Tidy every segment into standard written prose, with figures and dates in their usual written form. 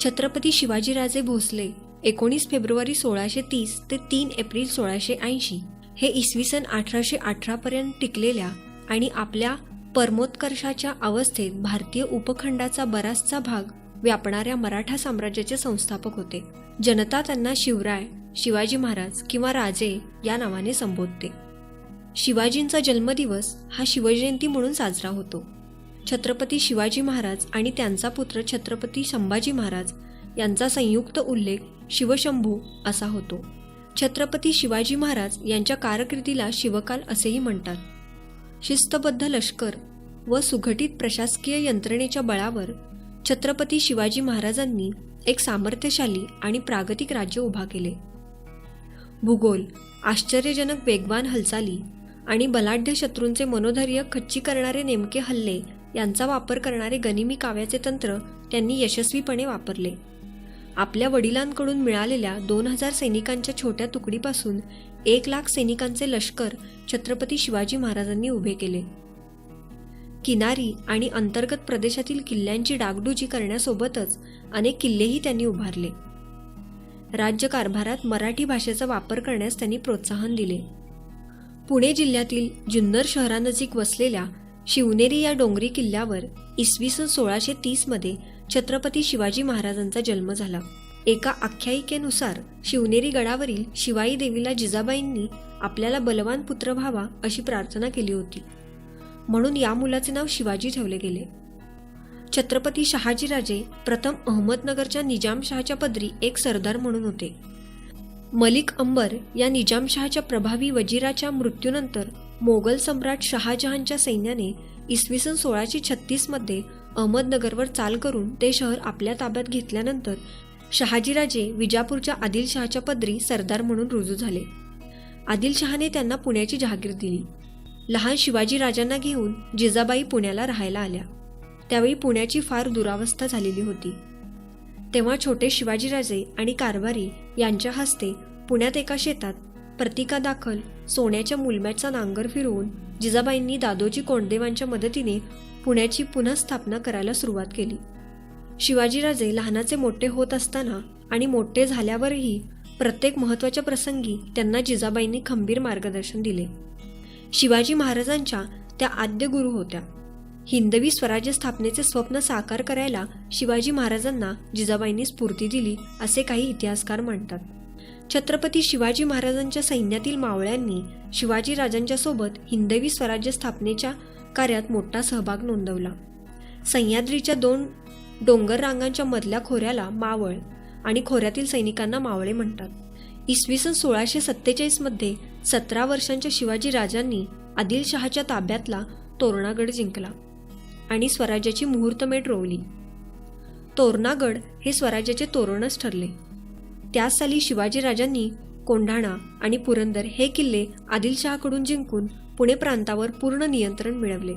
Chhatrapati Shivajiraje Bhosale 19 February 1630 ते 3 April 1680 हे इसवी सन 1818 पर्यंत टिकलेल्या आणि आपल्या परमोत्कर्षाच्या अवस्थेत भारतीय उपखंडाचा बराचसा भाग व्यापणाऱ्या मराठा साम्राज्याचे संस्थापक होते. जनता त्यांना शिवराय, शिवाजी महाराज किंवा राजे या नावाने संबोधते. शिवाजींचा जन्मदिवस हा शिवजयंती म्हणून साजरा होतो. छत्रपती शिवाजी महाराज आणि त्यांचा पुत्र छत्रपती संभाजी महाराज यांचा संयुक्त उल्लेख शिवशंभू असा होतो. छत्रपती शिवाजी महाराज यांच्या कारकिर्दीला शिवकाल असेही म्हणतात. शिस्तबद्ध लष्कर व सुघटित प्रशासकीय यंत्रणेच्या बळावर छत्रपती शिवाजी महाराजांनी एक सामर्थ्यशाली आणि प्रागतिक राज्य उभा केले. भूगोल, आश्चर्यजनक वेगवान हालचाली आणि बलाढ्य शत्रूंचे मनोधैर्य खच्ची करणारे नेमके हल्ले यांचा वापर करणारे गनिमी काव्याचे तंत्र त्यांनी यशस्वीपणे वापरले. आपल्या वडिलांकडून मिळालेल्या 2000 सैनिकांच्या छोट्या तुकडीपासून 1,00,000 सैनिकांचे लष्कर छत्रपती शिवाजी महाराजांनी उभे केले. किनारी आणि अंतर्गत प्रदेशातील किल्ल्यांची डागडुजी करण्यासोबतच अनेक किल्लेही त्यांनी उभारले. राज्यकारभारात मराठी भाषेचा वापर करण्यास त्यांनी प्रोत्साहन दिले. पुणे जिल्ह्यातील जुन्नर शहरानजीक वसलेल्या शिवनेरी या डोंगरी किल्ल्यावर इसवी सन 1630 मध्ये छत्रपती शिवाजी महाराजांचा जन्म झाला. एका आख्यायिकेनुसार शिवनेरी गडावरील शिवाई देवीला जिजाबाईंनी आपल्याला बलवान पुत्र व्हावा अशी प्रार्थना केली होती, म्हणून या मुलाचे नाव शिवाजी ठेवले गेले. छत्रपती शहाजीराजे प्रथम अहमदनगरच्या निजामशहाच्या पदरी एक सरदार म्हणून होते. मलिक अंबर या निजामशहाच्या प्रभावी वजीराच्या मृत्यूनंतर मोगल सम्राट शहाजहानच्या सैन्याने इसवी सन 1636 मध्ये अहमदनगरवर चाल करून ते शहर आपल्या ताब्यात घेतल्यानंतर शहाजीराजे विजापूरच्या आदिलशहाच्या पदरी सरदार म्हणून रुजू झाले. आदिलशहाने त्यांना पुण्याची जहागीर दिली. लहान शिवाजी राजांना घेऊन जिजाबाई पुण्याला राहायला आल्या. त्यावेळी पुण्याची फार दुरावस्था झालेली होती. तेव्हा छोटे शिवाजीराजे आणि कारभारी यांच्या हस्ते पुण्यात एका शेतात प्रतिकादाखल सोन्याच्या मुलम्याचा नांगर फिरवून जिजाबाईंनी दादोजी कोंडदेवांच्या मदतीने पुण्याची पुन्हा स्थापना करायला सुरुवात केली. शिवाजीराजे लहानाचे मोठे होत असताना आणि मोठे झाल्यावरही प्रत्येक महत्त्वाच्या प्रसंगी त्यांना जिजाबाईंनी खंबीर मार्गदर्शन दिले. शिवाजी महाराजांच्या त्या आद्य गुरु होत्या. हिंदवी स्वराज्य स्थापनेचे स्वप्न साकार करायला शिवाजी महाराजांना जिजाबाईंनी स्फूर्ती दिली असे काही इतिहासकार म्हणतात. छत्रपती शिवाजी महाराजांच्या सैन्यातील मावळ्यांनी शिवाजी राजांच्या सोबत हिंदवी स्वराज्य स्थापनेच्या कार्यात मोठा सहभाग नोंदवला. सह्याद्रीच्या 2 डोंगर रांगांच्या मधल्या खोऱ्याला मावळ आणि खोऱ्यातील सैनिकांना मावळे म्हणतात. इसवी सन 1647 मध्ये 17 वर्षांच्या शिवाजी राजांनी आदिलशहाच्या ताब्यातला तोरणागड जिंकला आणि स्वराज्याची मुहूर्तमेढ रोवली. तोरणागड हे स्वराज्याचे तोरणच ठरले. त्याच साली शिवाजी राजांनी कोंढाणा आणि पुरंदर हे किल्ले आदिलशहाकडून जिंकून पुणे प्रांतावर पूर्ण नियंत्रण मिळवले.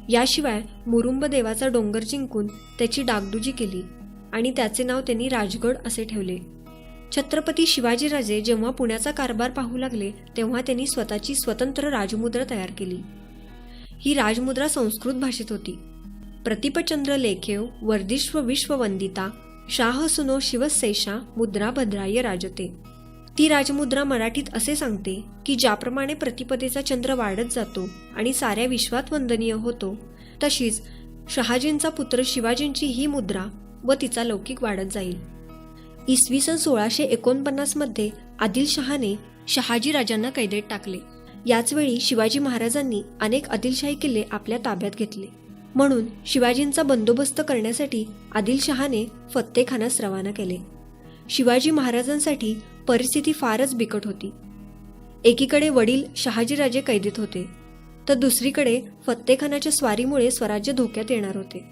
याशिवाय मुरुंब देवाचा डोंगर जिंकून त्याची डागडुजी केली आणि त्याचे नाव त्यांनी राजगड असे ठेवले. छत्रपती शिवाजीराजे जेव्हा पुण्याचा कारभार पाहू लागले तेव्हा त्यांनी स्वतःची स्वतंत्र राजमुद्रा तयार केली. ही राजमुद्रा संस्कृत भाषेत होती. प्रतिपचंद्र लेखेव वर्धिष्व विश्ववंदिता शाह सुनो शिवशेषा मुद्रा भद्राय राजते. ती राजमुद्रा मराठीत असे सांगते की ज्याप्रमाणे प्रतिपदेचा चंद्र वाढत जातो आणि साऱ्या विश्वात वंदनीय होतो, तशीच शहाजींचा पुत्र शिवाजींची ही मुद्रा व तिचा लौकिक वाढत जाईल. इसवी सन 1649 मध्ये आदिलशहाने शहाजी राजांना कैदेत टाकले. याचवेळी शिवाजी महाराजांनी अनेक आदिलशाही किल्ले आपल्या ताब्यात घेतले. म्हणून शिवाजींचा बंदोबस्त करण्यासाठी आदिलशहाने फत्तेखानास रवाना केले. शिवाजी महाराजांसाठी परिस्थिती फारच बिकट होती. एकीकडे वडील शहाजीराजे कैदेत होते, तर दुसरीकडे फत्तेखानाच्या स्वारीमुळे स्वराज्य धोक्यात येणार होते.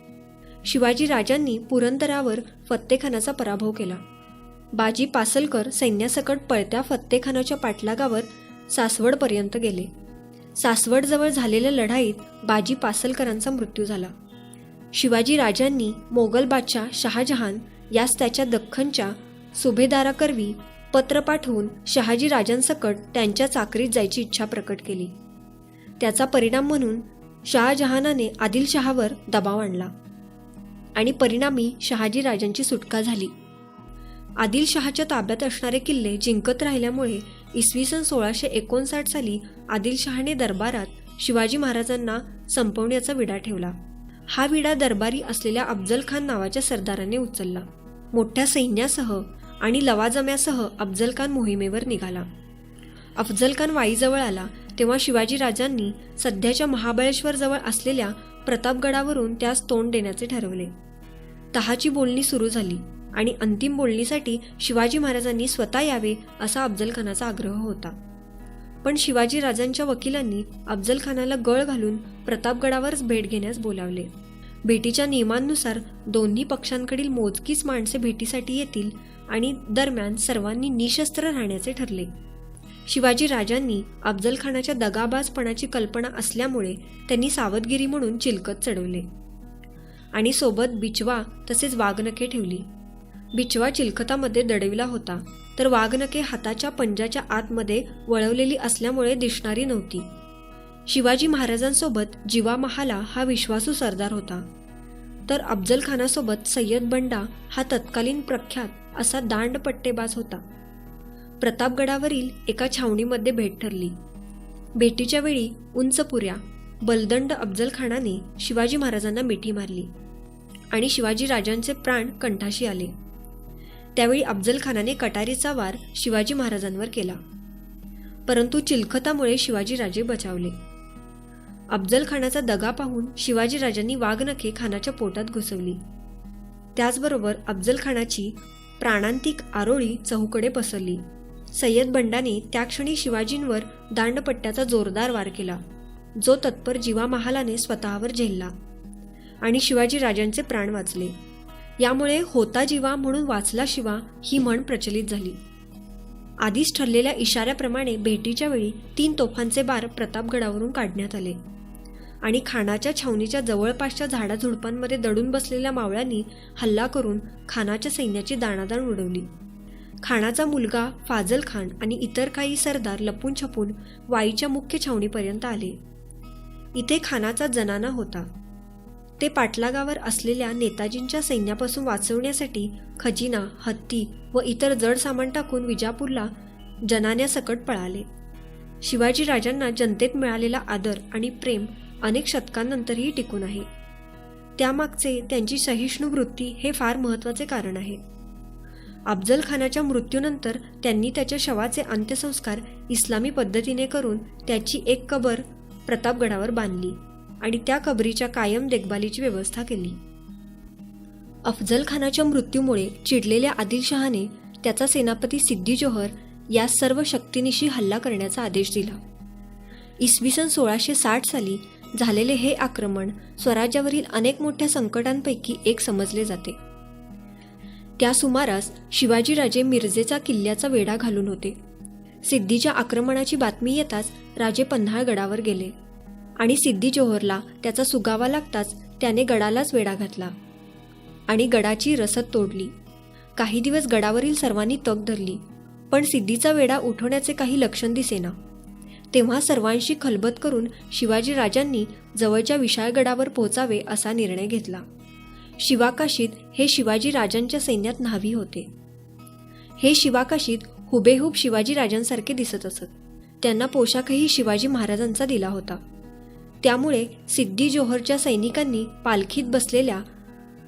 शिवाजी राजांनी पुरंदरावर फत्तेखानाचा पराभव केला. बाजी पासलकर सैन्यासकट पळत्या फत्तेखानाच्या पाठलागावर सासवडपर्यंत गेले. सासवडजवळ झालेल्या लढाईत बाजी पासलकरांचा मृत्यू झाला. शिवाजी राजांनी मोगल बादशाह शहाजहान यास त्याच्या दख्खनच्या सुभेदाराकरवी पत्र पाठवून शहाजी राजांसकट त्यांच्या चाकरीत जायची इच्छा प्रकट केली. त्याचा परिणाम म्हणून शहाजहानाने आदिलशहावर दबाव आणला. आणि परिणामी शहाजीराजांची सुटका झाली. आदिलशहाच्या ताब्यात असणारे किल्ले जिंकत राहिल्यामुळे इसवी सन 1659 साली आदिलशहाने दरबारात शिवाजी महाराजांना संपवण्याचा विडा ठेवला. हा विडा दरबारी असलेल्या अफजल खान नावाच्या सरदाराने उचलला. मोठ्या सैन्यासह आणि लवाजम्यासह अफजल खान मोहिमेवर निघाला. अफजल खान वाईजवळ आला तेव्हा शिवाजीराजांनी सध्याच्या महाबळेश्वर जवळ असलेल्या प्रतापगडावरून त्यास तोंड देण्याचे ठरवले. तहाची बोलणी सुरू झाली आणि अंतिम बोलणीसाठी शिवाजी महाराजांनी स्वतः यावे असा अफजल खानाचा आग्रह होता. पण शिवाजीराजांच्या वकिलांनी अफजल खानाला गळ घालून प्रतापगडावरच भेट घेण्यास बोलावले. भेटीच्या नियमांनुसार दोन्ही पक्षांकडील मोजकीच माणसे भेटीसाठी येतील आणि दरम्यान सर्वांनी निशस्त्र राहण्याचे ठरले. शिवाजीराजांनी अफजल खानाच्या दगाबाजपणाची कल्पना असल्यामुळे त्यांनी सावधगिरी म्हणून चिलखत चढवले आणि सोबत बिचवा तसेच वाघनखे ठेवली. बिचवा चिलखतामध्ये दडविला होता तर वाघनखे हाताच्या पंजाच्या आतमध्ये वळवलेली असल्यामुळे दिसणारी नव्हती. शिवाजी महाराजांसोबत जिवा महाला हा विश्वासू सरदार होता, तर अफजल खानासोबत सय्यद बंडा हा तत्कालीन प्रख्यात असा दांडपट्टेबाज होता. प्रतापगडावरील एका छावणीमध्ये भेट ठरली. भेटीच्या वेळी उंचपुऱ्या बलदंड अफजल खानाने शिवाजी महाराजांना मिठी मारली आणि शिवाजीराजांचे प्राण कंठाशी आले. त्यावेळी अफजल खानाने कटारीचा वार शिवाजी महाराजांवर केला, परंतु चिलखतामुळे शिवाजीराजे बचावले. अफजल खानाचा दगा पाहून शिवाजीराजांनी वाघनखे खानाच्या पोटात घुसवली. त्याचबरोबर अफजल खानाची प्राणांतिक आरोळी चहूकडे पसरली. सय्यद बंडाने त्या क्षणी शिवाजींवर दांडपट्ट्याचा जोरदार वार केला, जो तत्पर जिवा महालाने स्वतःवर झेलला आणि शिवाजीराजांचे प्राण वाचले. यामुळे होता जिवा म्हणून वाचला शिवा ही म्हण प्रचलित झाली. आधीच ठरलेल्या इशाऱ्याप्रमाणे भेटीच्या वेळी 3 तोफांचे बार प्रतापगडावरून काढण्यात आले आणि खानाच्या छावणीच्या जवळपासच्या झाडाझुडपांमध्ये दडून बसलेल्या मावळ्यांनी हल्ला करून खानाच्या सैन्याची दाणादाण उडवली. खानाचा मुलगा फाजल खान आणि इतर काही सरदार लपून छपून वाईच्या मुख्य छावणीपर्यंत आले. इथे खानाचा जनाना होता. ते पाटलागावर असलेल्या नेताजींच्या सैन्यापासून वाचवण्यासाठी खजिना, हत्ती व इतर जड सामान टाकून विजापूरला जनान्यासकट पळाले. शिवाजीराजांना जनतेत मिळालेला आदर आणि प्रेम अनेक शतकांनंतरही टिकून आहे. त्यामागचे त्यांची सहिष्णू वृत्ती हे फार महत्त्वाचे कारण आहे. अफजल खानाच्या मृत्यूनंतर त्यांनी त्याच्या शवाचे अंत्यसंस्कार इस्लामी पद्धतीने करून त्याची एक कबर प्रतापगडावर बांधली आणि त्या कबरीच्या कायम देखभालीची व्यवस्था केली. अफजल खानाच्या मृत्यूमुळे चिडलेल्या आदिलशहाने त्याचा सेनापती सिद्दी जोहर या सर्व शक्तीनिशी हल्ला करण्याचा आदेश दिला. इसवी सन 1660 साली झालेले हे आक्रमण स्वराज्यावरील अनेक मोठ्या संकटांपैकी एक समजले जाते. त्या सुमारास शिवाजीराजे मिरजेचा किल्ल्याचा वेढा घालून होते. सिद्दीच्या आक्रमणाची बातमी येताच राजे पन्हाळगडावर गेले आणि सिद्दी जोहरला त्याचा सुगावा लागताच त्याने गडालाच वेढा घातला आणि गडाची रसद तोडली. काही दिवस गडावरील सर्वांनी तग धरली, पण सिद्दीचा वेढा उठवण्याचे काही लक्षण दिसेना. तेव्हा सर्वांशी खलबत करून शिवाजीराजांनी जवळच्या विशाळगडावर पोहोचावे असा निर्णय घेतला. शिवाकाशीत हे शिवाजीराजांच्या सैन्यात न्हावी होते. हे शिवाकाशीत हुबेहूब शिवाजीराजांसारखे दिसत असत. त्यांना पोशाखही शिवाजी महाराजांचा दिला होता. त्यामुळे सिद्दी जोहरच्या सैनिकांनी पालखीत बसलेल्या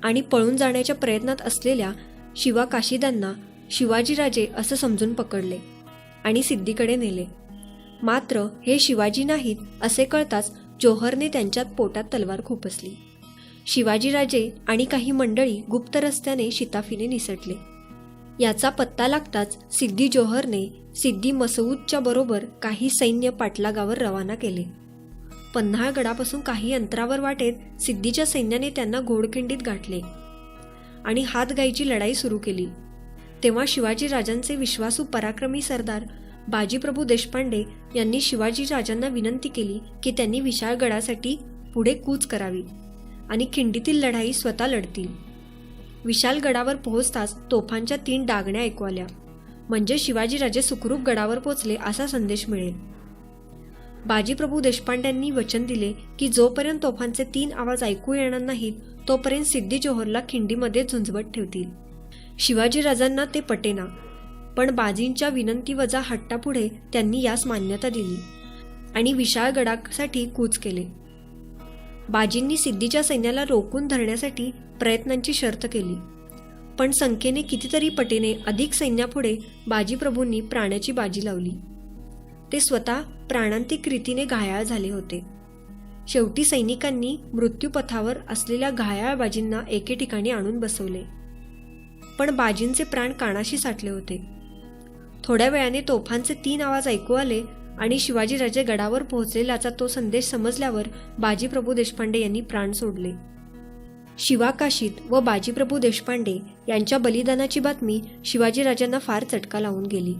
आणि पळून जाण्याच्या प्रयत्नात असलेल्या शिवाकाशीदांना शिवाजीराजे असं समजून पकडले आणि सिद्दीकडे नेले. मात्र हे शिवाजी नाहीत असे कळताच जोहरने त्यांच्यात पोटात तलवार खुपसली. शिवाजीराजे आणि काही मंडळी गुप्त रस्त्याने शिताफीने निसटले. याचा पत्ता लागताच सिद्दी जोहरने सिद्दी मसऊदच्या बरोबर काही सैन्य पाटलागावर रवाना केले. पन्हाळगडापासून काही अंतरावर वाटेत सिद्दीच्या सैन्याने त्यांना घोडखिंडीत गाठले आणि हातगाईची लढाई सुरू केली. तेव्हा शिवाजीराजांचे विश्वासू पराक्रमी सरदार बाजीप्रभू देशपांडे यांनी शिवाजीराजांना विनंती केली की त्यांनी विशाळगडासाठी पुढे कूच करावी आणि खिंडीतील लढाई स्वतः लढतील. विशाळगडावर पोहोचताच तोफांच्या 3 डागण्या ऐकू आल्या, म्हणजे शिवाजीराजे सुखरूप गडावर पोचले असा संदेश मिळेल. बाजीप्रभू देशपांड्यांनी वचन दिले की जोपर्यंत तोफांचे 3 आवाज ऐकू येणार नाहीत तोपर्यंत सिद्दी जोहरला खिंडीमध्ये झुंजवत ठेवतील. शिवाजीराजांना ते पटेना, पण बाजींच्या विनंतीवजा हट्टापुढे त्यांनी यास मान्यता दिली आणि विशाळगडासाठी कूच केले. बाजींनी सिद्दीच्या सैन्याला रोखून धरण्यासाठी प्रयत्नांची शर्त केली, पण संख्येने कितीतरी पटीने अधिक सैन्यापुढे बाजीप्रभूंनी प्राण्याची बाजी लावली. ते स्वतः प्राणांतिक रीतीने घायाळ झाले होते. शेवटी सैनिकांनी मृत्यूपथावर असलेल्या घायाळ बाजींना एके ठिकाणी आणून बसवले, पण बाजींचे प्राण कानाशी साठले होते. थोड्या वेळाने तोफांचे 3 आवाज ऐकू आले आणि शिवाजीराजे गडावर पोहोचलेल्याचा तो संदेश समजल्यावर बाजीप्रभू देशपांडे यांनी प्राण सोडले. शिवाकाशीत व बाजीप्रभू देशपांडे यांच्या बलिदानाची बातमी शिवाजीराजांना फार चटका लावून गेली.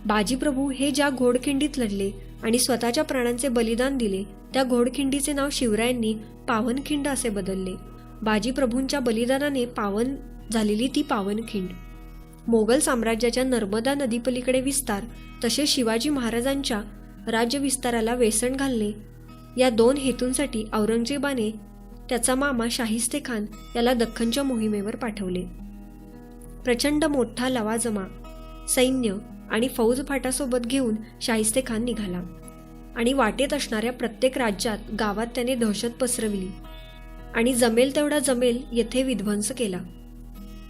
बाजीप्रभू हे ज्या घोडखिंडीत लढले आणि स्वतःच्या प्राणांचे बलिदान दिले त्या घोडखिंडीचे नाव शिवरायांनी पावनखिंड असे बदलले. बाजीप्रभूंच्या बलिदानाने पावन झालेली ती पावनखिंड. मोगल साम्राज्याच्या नर्मदा नदीपलीकडे विस्तार तसेच शिवाजी महाराजांच्या राज्यविस्ताराला वेसण घालणे या 2 हेतूंसाठी औरंगजेबाने त्याचा मामा शाहिस्ते खान याला दख्खनच्या मोहिमेवर पाठवले. प्रचंड मोठा लवाजमा, सैन्य आणि फौज फाटासोबत घेऊन शाहिस्ते खान निघाला आणि वाटेत असणाऱ्या प्रत्येक राज्यात गावात त्याने दहशत पसरवली आणि जमेल तेवढा जमेल येथे विध्वंस केला.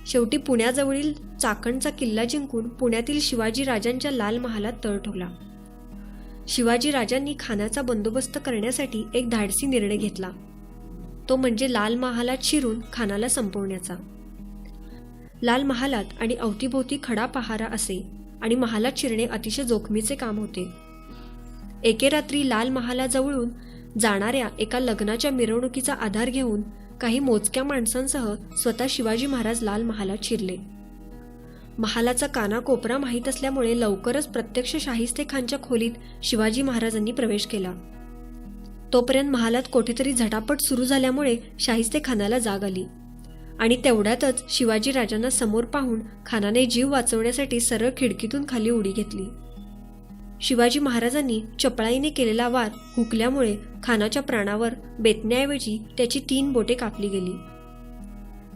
शेवटी पुण्याजवळील चाकणचा किल्ला जिंकून पुण्यातील शिवाजी राजांच्या लाल महालात तळ ठोकला. शिवाजी राजांनी खानाचा बंदोबस्त करण्यासाठी एक धाडसी निर्णय घेतला, तो म्हणजे लाल महालात शिरून खानाला संपवण्याचा. लाल महालात आणि अवतीभोवती खडा पहारा असे आणि महालात शिरणे अतिशय जोखमीचे काम होते. एके रात्री लाल महालाजवळून जाणाऱ्या एका लग्नाच्या मिरवणुकीचा आधार घेऊन काही मोजक्या माणसांसह स्वतः शिवाजी महाराज लाल महालात शिरले. महालाचा कानाकोपरा माहीत असल्यामुळे लवकरच प्रत्यक्ष शाहिस्ते खानच्या खोलीत शिवाजी महाराजांनी प्रवेश केला. तोपर्यंत महालात कोठेतरी झटापट सुरू झाल्यामुळे शाहिस्ते खानाला जाग आली आणि तेवढ्यातच शिवाजी राजांना समोर पाहून खानाने जीव वाचवण्यासाठी सरळ खिडकीतून खाली उडी घेतली. शिवाजी महाराजांनी चपळाईने केलेला वार हुकल्यामुळे खानाच्या प्राणावर बेतण्याऐवजी त्याची 3 बोटे कापली गेली.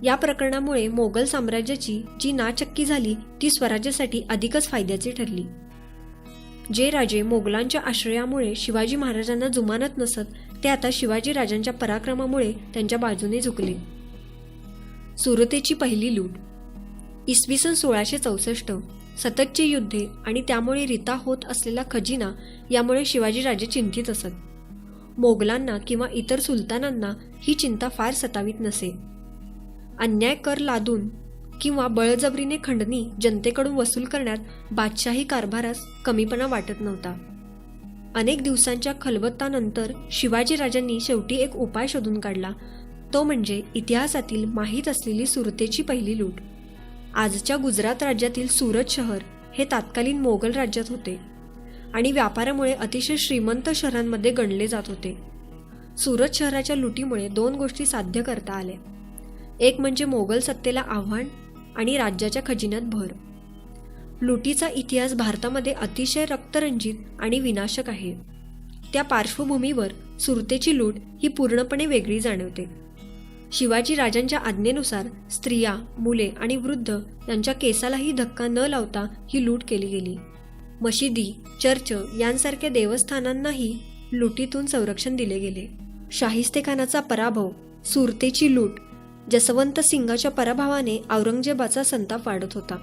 या प्रकरणामुळे मोगल साम्राज्याची जी नाचक्की झाली ती स्वराज्यासाठी अधिकच फायद्याची ठरली. जे राजे मोगलांच्या आश्रयामुळे शिवाजी महाराजांना जुमानत नसत ते आता शिवाजी राजांच्या पराक्रमामुळे त्यांच्या बाजूने झुकले. सुरतेची पहिली लूट. इसवी सन 1664. सततची युद्धे आणि त्यामुळे रिता होत असलेला खजिना यामुळे शिवाजीराजे चिंतित असत. मोगलांना किंवा इतर सुलतानांना ही चिंता फार सतावीत नसे. अन्याय कर लादून किंवा बळजबरीने खंडणी जनतेकडून वसूल करण्यात बादशाही कारभारास कमीपणा वाटत नव्हता. अनेक दिवसांच्या खलबत्तानंतर शिवाजीराजांनी शेवटी एक उपाय शोधून काढला, तो म्हणजे इतिहासातील माहीत असलेली सुरतेची पहिली लूट. आजच्या गुजरात राज्यातील सुरत शहर हे तत्कालीन मोगल राज्यात होते आणि व्यापारामुळे अतिशय श्रीमंत शहरांमध्ये गणले जात होते. सुरत शहराच्या लुटीमुळे 2 गोष्टी साध्य करता आल्या. एक म्हणजे मोगल सत्तेला आव्हान आणि राज्याच्या खजिन्यात भर. लुटीचा इतिहास भारतामध्ये अतिशय रक्तरंजित आणि विनाशक आहे. त्या पार्श्वभूमीवर सुरतेची लूट ही पूर्णपणे वेगळी जाणवते. शिवाजी राजांच्या आज्ञेनुसार स्त्रिया, मुले आणि वृद्ध यांच्या केसालाही धक्का न लावता ही लूट केली गेली. मशिदी, चर्च यांसारख्या देवस्थानांनाही लुटीतून संरक्षण दिले गेले. शाहिस्ते खानाचा पराभव, सुरतेची लूट, जसवंत सिंगाच्या पराभवाने औरंगजेबाचा संताप वाढत होता.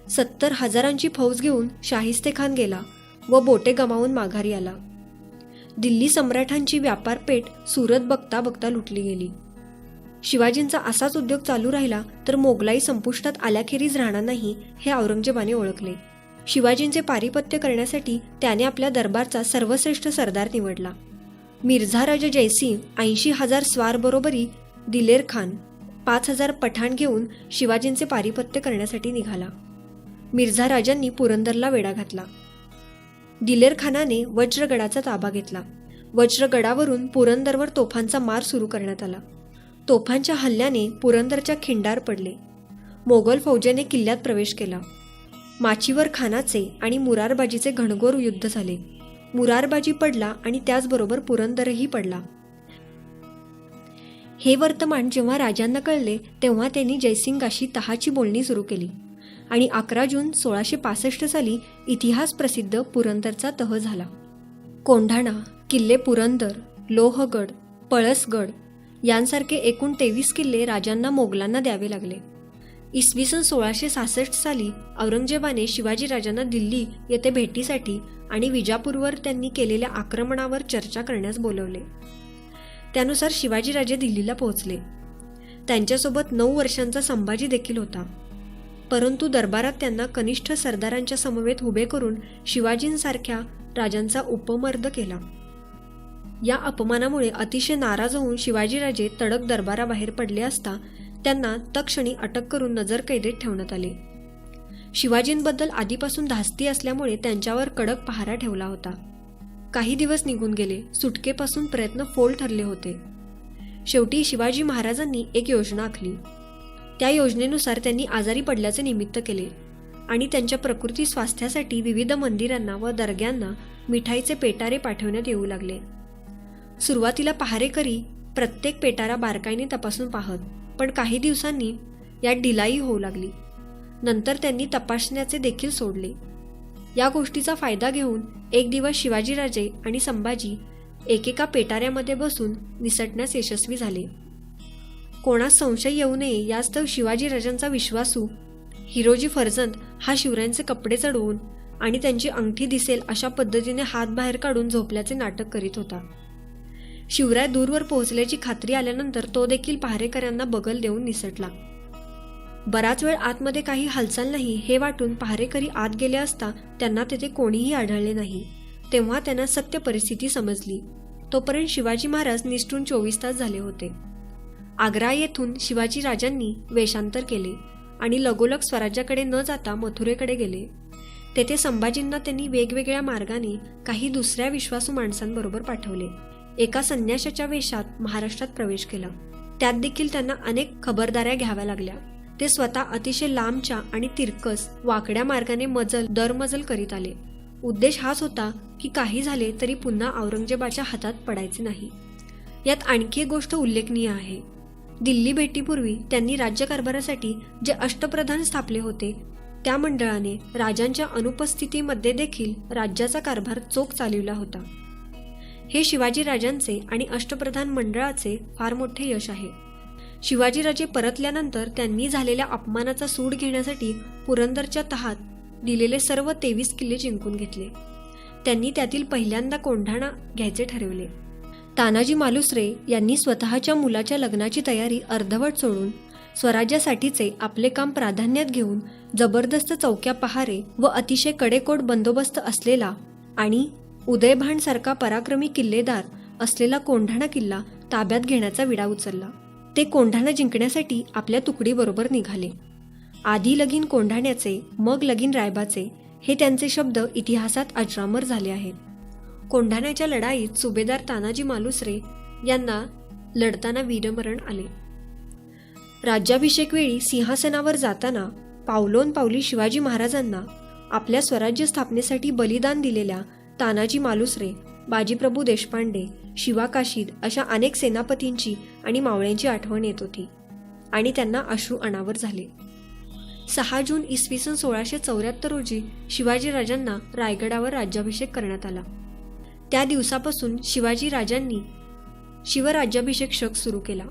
70,000ची फौज घेऊन शाहिस्ते खान गेला व बोटे गमावून माघारी आला. दिल्ली सम्राटांची व्यापारपेठ सुरत बघता बघता लुटली गेली. शिवाजींचा असाच उद्योग चालू राहिला तर मोगलाई संपुष्टात आल्याखेरीज राहणार नाही हे औरंगजेबाने ओळखले. शिवाजींचे पारिपत्य करण्यासाठी त्याने आपल्या दरबारचा सर्वश्रेष्ठ सरदार निवडला. मिर्झा राजा जयसिंग 80,000 स्वार बरोबरी दिलेर खान 5,000 पठाण घेऊन शिवाजींचे पारिपत्य करण्यासाठी निघाला. मिर्झा राजांनी पुरंदरला वेढा घातला. दिलेर खानाने वज्रगडाचा ताबा घेतला. वज्रगडावरून पुरंदरवर तोफांचा मार सुरू करण्यात आला. तोफांच्या हल्ल्याने पुरंदरच्या खिंडार पडले. मोगल फौजेने किल्ल्यात प्रवेश केला. माचीवर खानाचे आणि मुरारबाजीचे घनघोर युद्ध झाले. मुरारबाजी पडला आणि त्याचबरोबर पुरंदरही पडला. हे वर्तमान जेव्हा राजांना कळले तेव्हा त्यांनी जयसिंगाशी तहाची बोलणी सुरू केली आणि 11 जून 1665 साली इतिहास प्रसिद्ध पुरंदरचा तह झाला. कोंढाणा, किल्ले पुरंदर, लोहगड, पळसगड यांसारखे एकूण 23 किल्ले राजांना मोगलांना द्यावे लागले. इसवी सन 1666 साली औरंगजेबाने शिवाजीराजांना दिल्ली येथे भेटीसाठी आणि विजापूरवर त्यांनी केलेल्या आक्रमणावर चर्चा करण्यास बोलवले. त्यानुसार शिवाजीराजे दिल्लीला पोहोचले. त्यांच्यासोबत 9 वर्षांचा संभाजी देखील होता. परंतु दरबारात त्यांना कनिष्ठ सरदारांच्या समवेत उभे करून शिवाजींसारख्या राजांचा उपमर्द केला. या अपमानामुळे अतिशय नाराज होऊन शिवाजीराजे तडक दरबाराबाहेर पडले असता त्यांना तत्क्षणी अटक करून नजरकैदेत ठेवण्यात आले. शिवाजींबद्दल आधीपासून धास्ती असल्यामुळे त्यांच्यावर कडक पहारा ठेवला होता. काही दिवस निघून गेले. सुटकेपासून प्रयत्न फोल ठरले होते. शेवटी शिवाजी महाराजांनी एक योजना आखली. त्या योजनेनुसार त्यांनी आजारी पडल्याचे निमित्त केले आणि त्यांच्या प्रकृती स्वास्थ्यासाठी विविध मंदिरांना व दर्ग्यांना मिठाईचे पेटारे पाठवण्यात येऊ लागले. सुरुवातीला पहारेकरी प्रत्येक पेटारा बारकाईने तपासून पाहत, पण काही दिवसांनी यात ढिलाई होऊ लागली. नंतर त्यांनी तपासण्याचे देखील सोडले. या गोष्टीचा फायदा घेऊन एक दिवस शिवाजीराजे आणि संभाजी एकेका पेटाऱ्यामध्ये बसून निसटण्यास यशस्वी झाले. कोणास संशय येऊ नये यास्तव शिवाजीराजांचा विश्वासू हिरोजी फर्जंद हा शिवरायांचे कपडे चढवून आणि त्यांची अंगठी दिसेल अशा पद्धतीने हात बाहेर काढून झोपल्याचे नाटक करीत होता. शिवराय दूरवर पोहोचल्याची खात्री आल्यानंतर तो देखील पहारेकऱ्यांना बगल देऊन निसटला. बराच वेळ आतमध्ये काही हालचाल नाही हे वाटून पहारेकरी आत गेले असता त्यांना तेथे कोणीही आढळले नाही. तेव्हा त्यांना सत्य परिस्थिती समजली. तोपर्यंत शिवाजी महाराज निष्ठून 24 तास झाले होते. आग्रा येथून शिवाजी राजांनी वेषांतर केले आणि लगोलग स्वराज्याकडे न जाता मथुरेकडे गेले. तेथे संभाजींना त्यांनी वेगवेगळ्या मार्गाने काही दुसऱ्या विश्वासू माणसांबरोबर पाठवले. एका संन्याशाच्या वेशात महाराष्ट्रात प्रवेश केला. त्यात देखील त्यांना अनेक खबरदाऱ्या घ्याव्या लागल्या. ते स्वतः अतिशय लांबच्या आणि तिरकस वाकड्या मार्गाने दरमजल करीत आले. उद्देश हाच होता की काही झाले तरी पुन्हा औरंगजेबाच्या हातात पडायचे नाही. यात आणखी एक गोष्ट उल्लेखनीय आहे. दिल्ली भेटीपूर्वी त्यांनी राज्यकारभारासाठी जे अष्टप्रधान स्थापले होते त्या मंडळाने राजांच्या अनुपस्थितीमध्ये देखील राज्याचा कारभार चोख चालविला होता. हे शिवाजीराजांचे आणि अष्टप्रधान मंडळाचे फार मोठे यश आहे. शिवाजीराजे परतल्यानंतर त्यांनी झालेल्या अपमानाचा सूड घेण्यासाठी पुरंदरच्या तहात दिलेले सर्व 23 किल्ले जिंकून घेतले. त्यांनी त्यातील पहिल्यांदा कोंढाणा घ्यायचे ठरवले. तानाजी मालुसरे यांनी स्वतःच्या मुलाच्या लग्नाची तयारी अर्धवट सोडून स्वराज्यासाठीचे आपले काम प्राधान्यात घेऊन जबरदस्त चौक्या पहारे व अतिशय कडेकोट बंदोबस्त असलेला आणि उदयभानसारखा पराक्रमी किल्लेदार असलेला कोंढाणा किल्ला ताब्यात घेण्याचा विडा उचलला. ते कोंढाणा जिंकण्यासाठी आपल्या तुकडीबरोबर निघाले. आधी लगीन कोंढाण्याचे, मग लगीन रायबाचे हे त्यांचे शब्द इतिहासात अजरामर झाले आहेत. कोंढाण्याच्या लढाईत सुभेदार तानाजी मालुसरे यांना लढताना वीरमरण आले. राज्याभिषेक वेळी सिंहासनावर जाताना पावलोन पावली शिवाजी महाराजांना आपल्या स्वराज्य स्थापनेसाठी बलिदान दिलेल्या तानाजी मालुसरे, बाजीप्रभू देशपांडे, शिवा काशीद अशा अनेक सेनापतींची आणि मावळ्यांची आठवण येत होती आणि त्यांना अश्रू अनावर झाले. 6 जून इसवी सन 1674 रोजी शिवाजीराजांना रायगडावर राज्याभिषेक करण्यात आला. त्या दिवसापासून शिवाजी राजांनी शिवराज्याभिषेक शक सुरू केला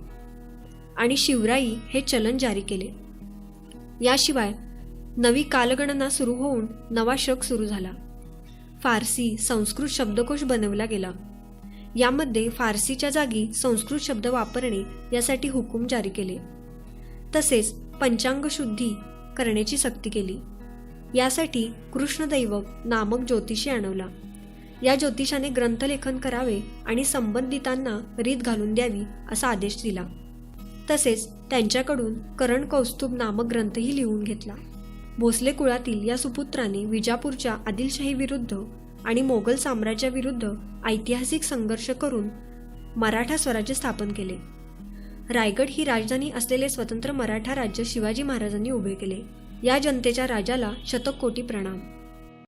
आणि शिवराई हे चलन जारी केले. याशिवाय नवी कालगणना सुरू होऊन नवा शक सुरू झाला. फारसी संस्कृत शब्दकोश बनवला गेला. यामध्ये फारसीच्या जागी संस्कृत शब्द वापरणे यासाठी हुकूम जारी केले. तसेच पंचांग शुद्धी करण्याची सक्ती केली. यासाठी कृष्णदैवक नामक ज्योतिषी आणवला. या ज्योतिषाने ग्रंथलेखन करावे आणि संबंधितांना रीत घालून द्यावी असा आदेश दिला. तसेच त्यांच्याकडून करण कौस्तुभ नामक ग्रंथही लिहून घेतला. भोसले कुळातील या सुपुत्राने विजापूरच्या आदिलशाही विरुद्ध आणि मोगल साम्राज्याविरुद्ध ऐतिहासिक संघर्ष करून मराठा स्वराज्य स्थापन केले. रायगड ही राजधानी असलेले स्वतंत्र मराठा राज्य शिवाजी महाराजांनी उभे केले. या जनतेच्या राजाला शतकोटी प्रणाम.